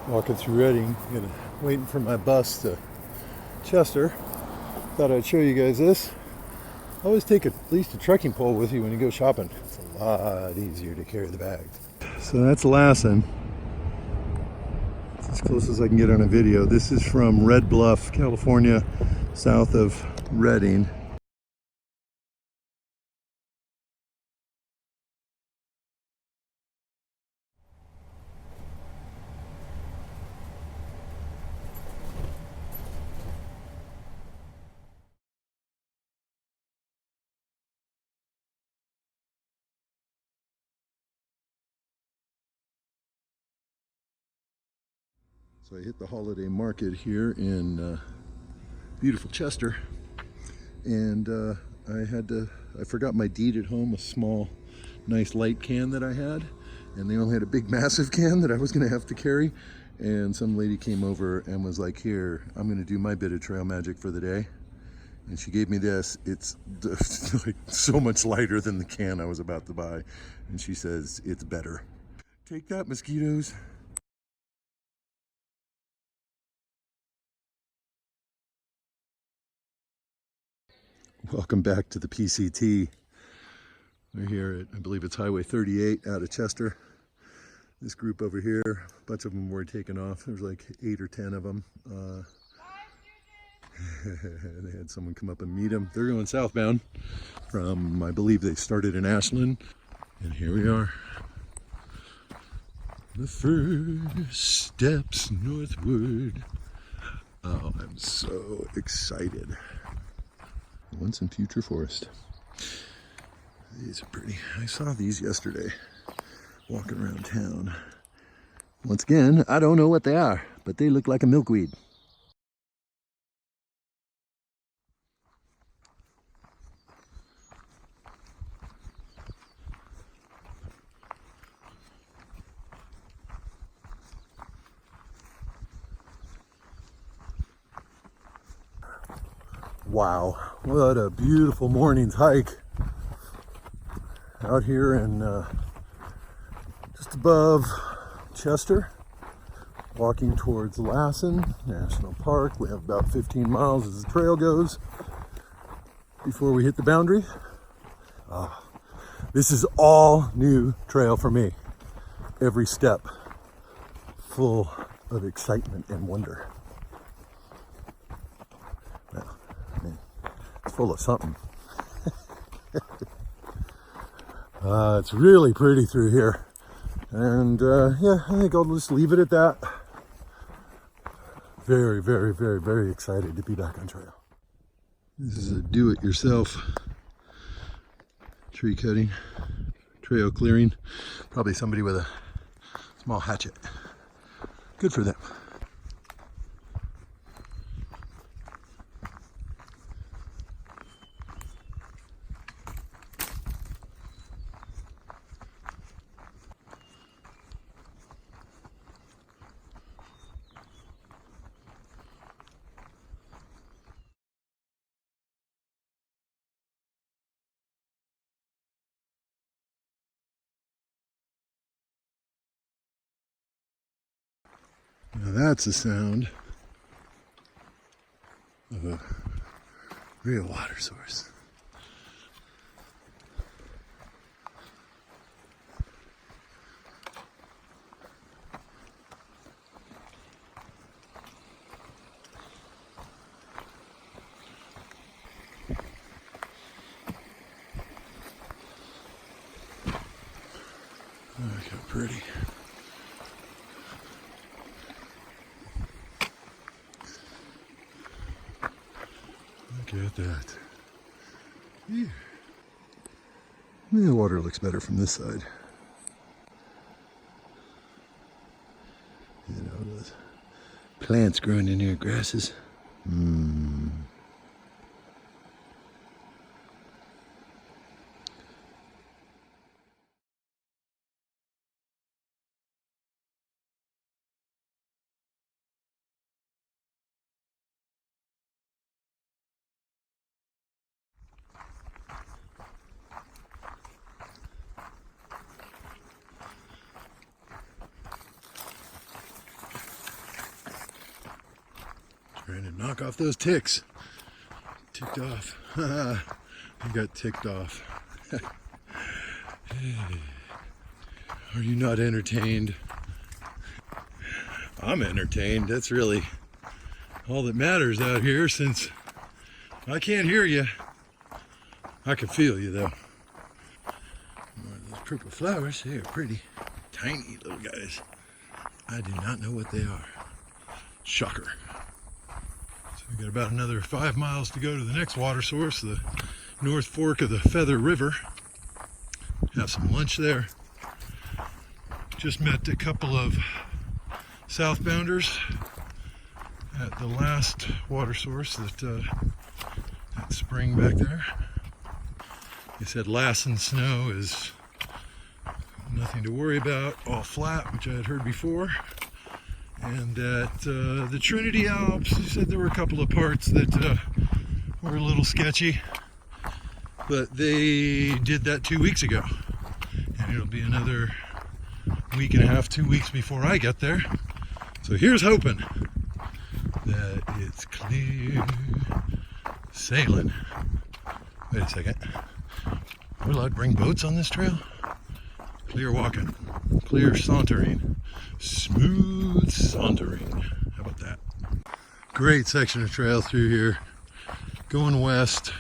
Walking through Reading, waiting for my bus to Chester. Thought I'd show you guys this. Always take at least a trekking pole with you when you go shopping. It's a lot easier to carry the bags. So that's Lassen. It's as close as I can get on a video. This is from Red Bluff, California, south of Reading. So I hit the holiday market here in beautiful Chester, and I forgot my deed at home, a small, nice light can that I had, and they only had a big, massive can that I was gonna have to carry, and some lady came over and was like, here, I'm gonna do my bit of trail magic for the day. And she gave me this. It's like so much lighter than the can I was about to buy. And she says, it's better. Take that, mosquitoes. Welcome back to the PCT. We're here at, I believe it's Highway 38 out of Chester. This group over here, a bunch of them were taken off. There was like 8 or 10 of them. They had someone come up and meet them. They're going southbound from, I believe they started in Ashland. And here we are. The first steps northward. Oh, I'm so excited. Once in future forest. These are pretty. I saw these yesterday walking around town. Once again, I don't know what they are, but they look like a milkweed. Wow, what a beautiful morning's hike out here in just above Chester, walking towards Lassen National Park. We have about 15 miles as the trail goes before we hit the boundary. This is all new trail for me. Every step full of excitement and wonder. Full of something. It's really pretty through here, and yeah, I think I'll just leave it at that. Very, very, very, very excited to be back on trail. This is a do-it-yourself tree cutting, trail clearing. Probably somebody with a small hatchet. Good for them. Now that's the sound of a real water source. Look how pretty. Look at that. Yeah. The water looks better from this side. You know, those plants growing in here, grasses. Trying to knock off those ticks. Ticked off. I got ticked off. Are you not entertained? I'm entertained. That's really all that matters out here, since I can't hear you. I can feel you though. More of those purple flowers, they are pretty. Tiny little guys. I do not know what they are. Shocker. So we got about another 5 miles to go to the next water source, the North Fork of the Feather River. Have some lunch there. Just met a couple of southbounders at the last water source, that spring back there. They said Lassen snow is nothing to worry about, all flat, which I had heard before. And at the Trinity Alps, he said there were a couple of parts that were a little sketchy, but they did that 2 weeks ago. And it'll be another week and a half, 2 weeks before I get there. So here's hoping that it's clear sailing. Wait a second. We're allowed to bring boats on this trail? Clear walking, clear sauntering, smooth sauntering. How about that? Great section of trail through here, going west.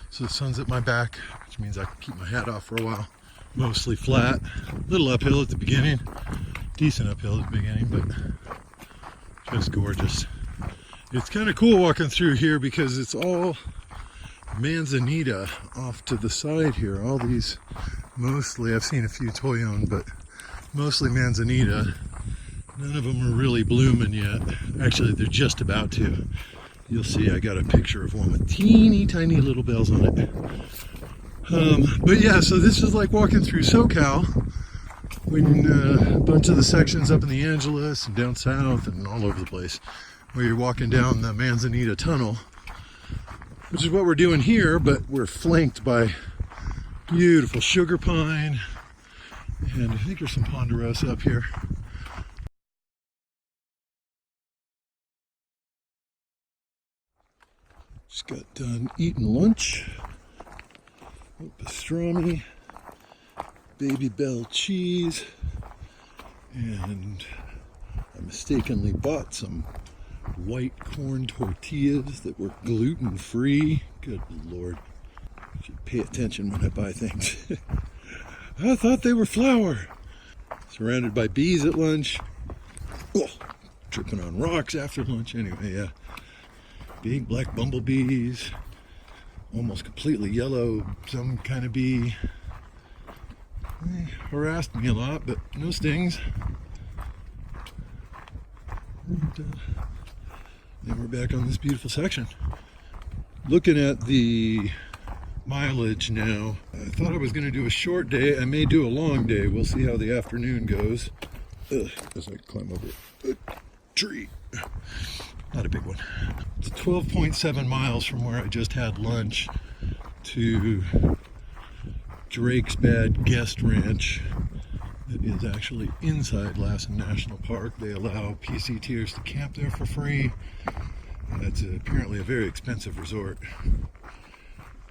So the sun's at my back, which means I can keep my hat off for a while. Mostly flat, little uphill at the beginning, decent uphill at the beginning, but just gorgeous. It's kind of cool walking through here because it's all manzanita off to the side here. All these, mostly, I've seen a few toyon, but mostly manzanita. None of them are really blooming yet. Actually, they're just about to. You'll see I got a picture of one with teeny tiny little bells on it. But yeah, so this is like walking through SoCal, when a bunch of the sections up in the Angeles and down south and all over the place, where you're walking down the Manzanita Tunnel, which is what we're doing here, but we're flanked by beautiful sugar pine, and I think there's some ponderosa up here. Just got done eating lunch. Pastrami, Baby Bell cheese, and I mistakenly bought some white corn tortillas that were gluten-free. Good Lord. I should pay attention when I buy things. I thought they were flour. Surrounded by bees at lunch. Oh, tripping on rocks after lunch. Anyway, yeah. Big black bumblebees. Almost completely yellow, some kind of bee. Harassed me a lot, but no stings. And then we're back on this beautiful section. Looking at the mileage now, I thought I was going to do a short day. I may do a long day. We'll see how the afternoon goes. As I climb over a tree. Not a big one. It's 12.7 miles from where I just had lunch to Drake's Bad Guest Ranch. It is actually inside Lassen National Park. They allow PCTers to camp there for free. And it's apparently a very expensive resort.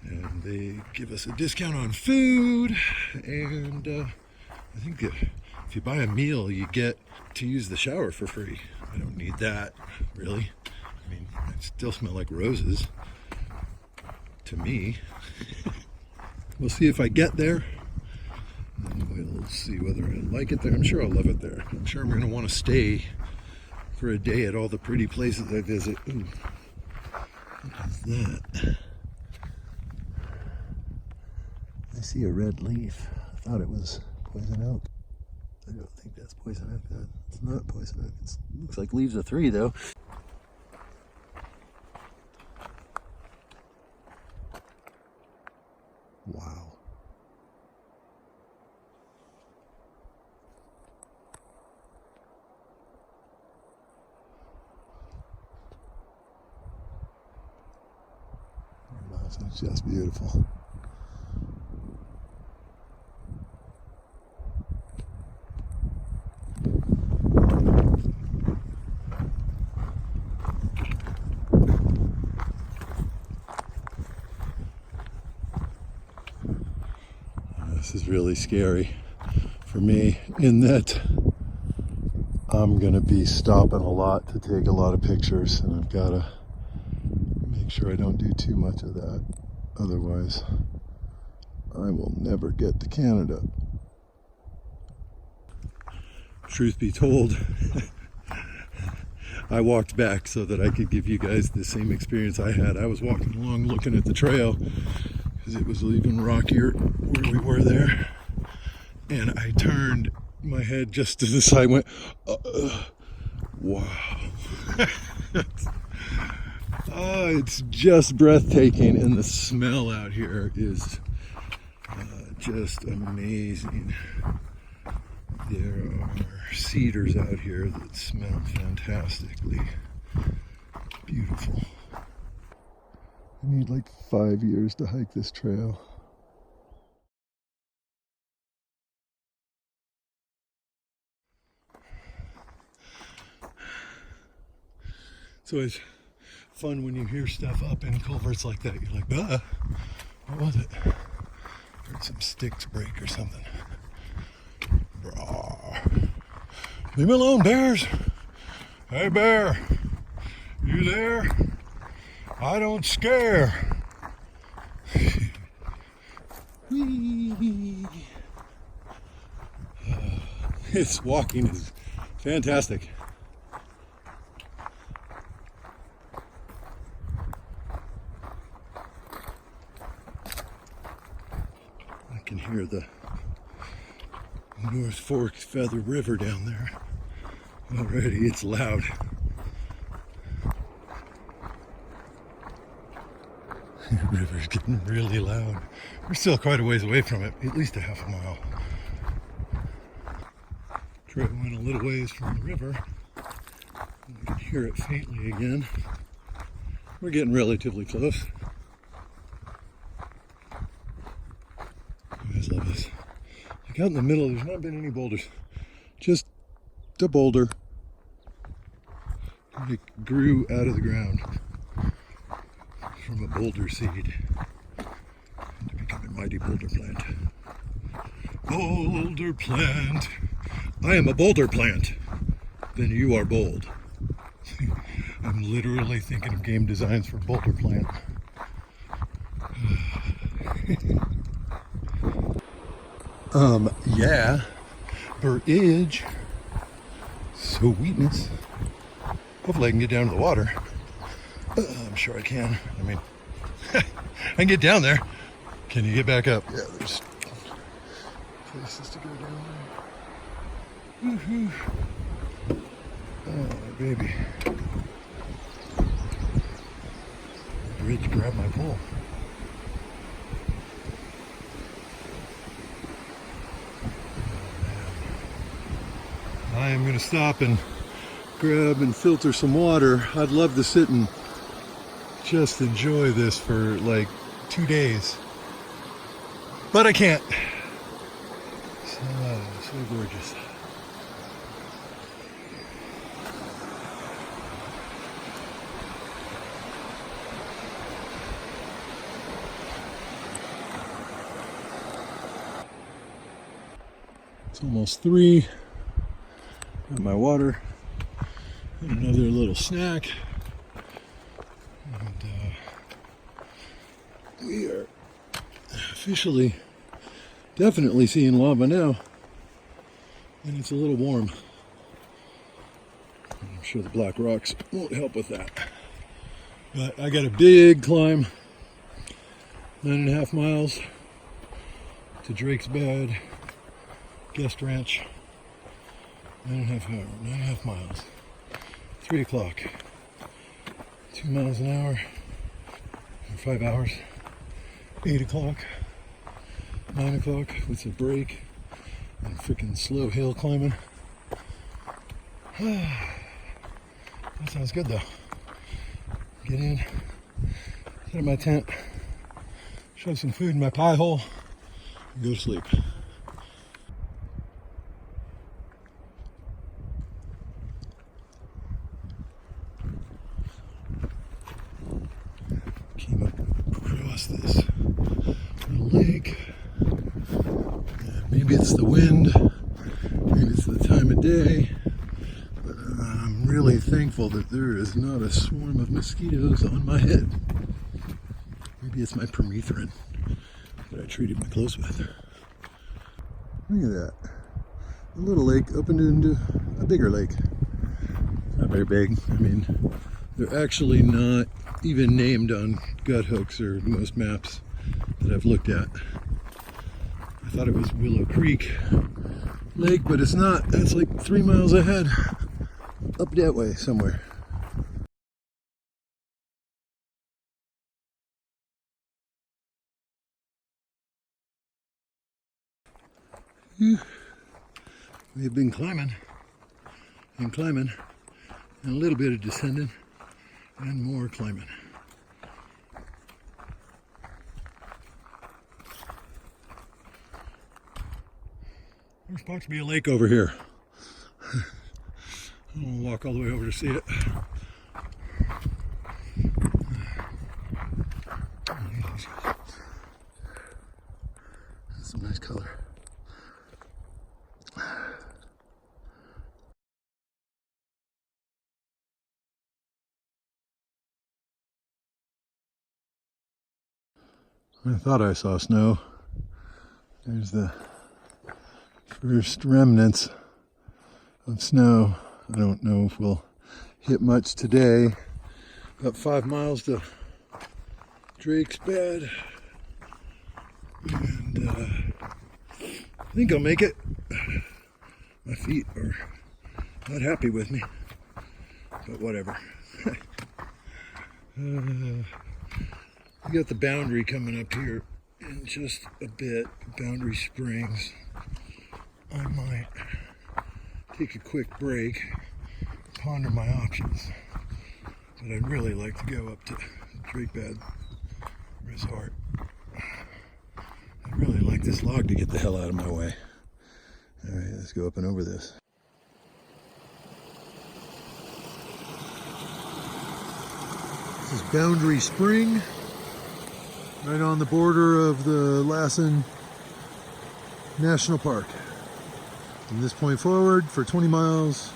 And they give us a discount on food. And I think if you buy a meal, you get to use the shower for free. I don't need that, really. I mean, I still smell like roses, to me. We'll see if I get there, and we'll see whether I like it there. I'm sure I'll love it there. I'm sure I'm going to want to stay for a day at all the pretty places I visit. Ooh, what is that? I see a red leaf. I thought it was poison oak. I don't think that's poison oak. It's not poison oak. It looks like leaves of 3 though. Wow. It's just beautiful. really scary for me, in that I'm gonna be stopping a lot to take a lot of pictures, and I've gotta make sure I don't do too much of that. Otherwise, I will never get to Canada. Truth be told, I walked back so that I could give you guys the same experience I had. I was walking along looking at the trail because it was even rockier where we were there. And I turned my head just to the side, went, wow. It's just breathtaking, and the smell out here is just amazing. There are cedars out here that smell fantastically beautiful. I need like 5 years to hike this trail. So it's fun when you hear stuff up in culverts like that. You're like, what was it? Heard some sticks break or something. Leave me alone, bears. Hey, bear, you there? I don't scare. This walking is fantastic. I can hear the North Fork Feather River down there. Already it's loud. The river's getting really loud. We're still quite a ways away from it, at least a half a mile. Trail went a little ways from the river. You can hear it faintly again. We're getting relatively close. You guys love this. Like out in the middle, there's not been any boulders. Just a boulder. It grew out of the ground from a boulder seed to become a mighty boulder plant. Boulder plant. I am a boulder plant. Then you are bold. I'm literally thinking of game designs for boulder plant. Yeah. Bridge. Sweetness. Hopefully I can get down to the water. I'm sure I can. I mean, I can get down there. Can you get back up? Yeah, there's places to go down there. Woohoo. Oh, baby. Bridge grabbed my pole. I am going to stop and grab and filter some water. I'd love to sit and just enjoy this for like 2 days, but I can't. So gorgeous. It's almost 3. Got my water and another little snack, and we are officially definitely seeing lava now, and it's a little warm. I'm sure the black rocks won't help with that, but I got a big climb, 9.5 miles to Drake's Bed Guest Ranch. 9.5 miles. 3 o'clock. 2 miles an hour. For 5 hours. 8 o'clock. 9 o'clock with a break. And freaking slow hill climbing. That sounds good though. Get in. Set up my tent. Shove some food in my pie hole. And go to sleep. Came up across this lake, maybe it's the wind, maybe it's the time of day, but I'm really thankful that there is not a swarm of mosquitoes on my head. Maybe it's my permethrin that I treated my clothes with. Look at that. A little lake opened into a bigger lake. Not very big. I mean, they're actually not even named on gut hooks or most maps that I've looked at. I thought it was Willow Creek Lake, but it's not. That's like 3 miles ahead, up that way somewhere. We've been climbing and climbing, and a little bit of descending, and more climbing. There's supposed to be a lake over here. I'm gonna walk all the way over to see it. That's some nice color. I thought I saw snow. There's the first remnants of snow. I don't know if we'll hit much today. About 5 miles to Drake's Bed. And I think I'll make it. My feet are not happy with me, but whatever. We got the Boundary coming up here in just a bit. Boundary Springs. I might take a quick break, ponder my options, but I'd really like to go up to Drake Bed Resort. I'd really like this log to get the hell out of my way. All right, let's go up and over this. This is Boundary Spring, right on the border of the Lassen National Park. From this point forward, for 20 miles,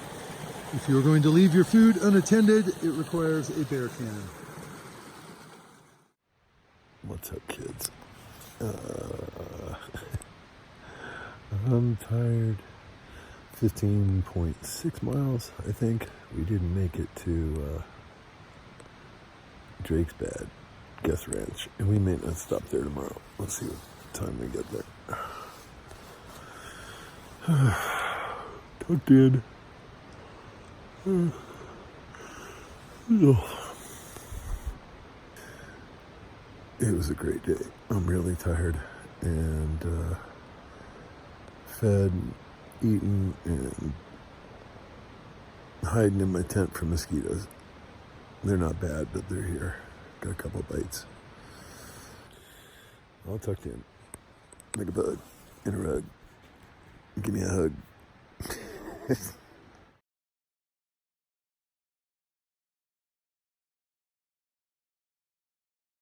if you are going to leave your food unattended, it requires a bear cannon. What's up, kids? I'm tired. 15.6 miles, I think. We didn't make it to Drake's Bed Guest Ranch, and we may not stop there tomorrow. Let's see what time we get there. Tucked in. It was a great day. I'm really tired, and fed, eaten, and hiding in my tent from mosquitoes. They're not bad, but they're here. Got a couple bites. All tucked in, like a bug in a rug. Give me a hug.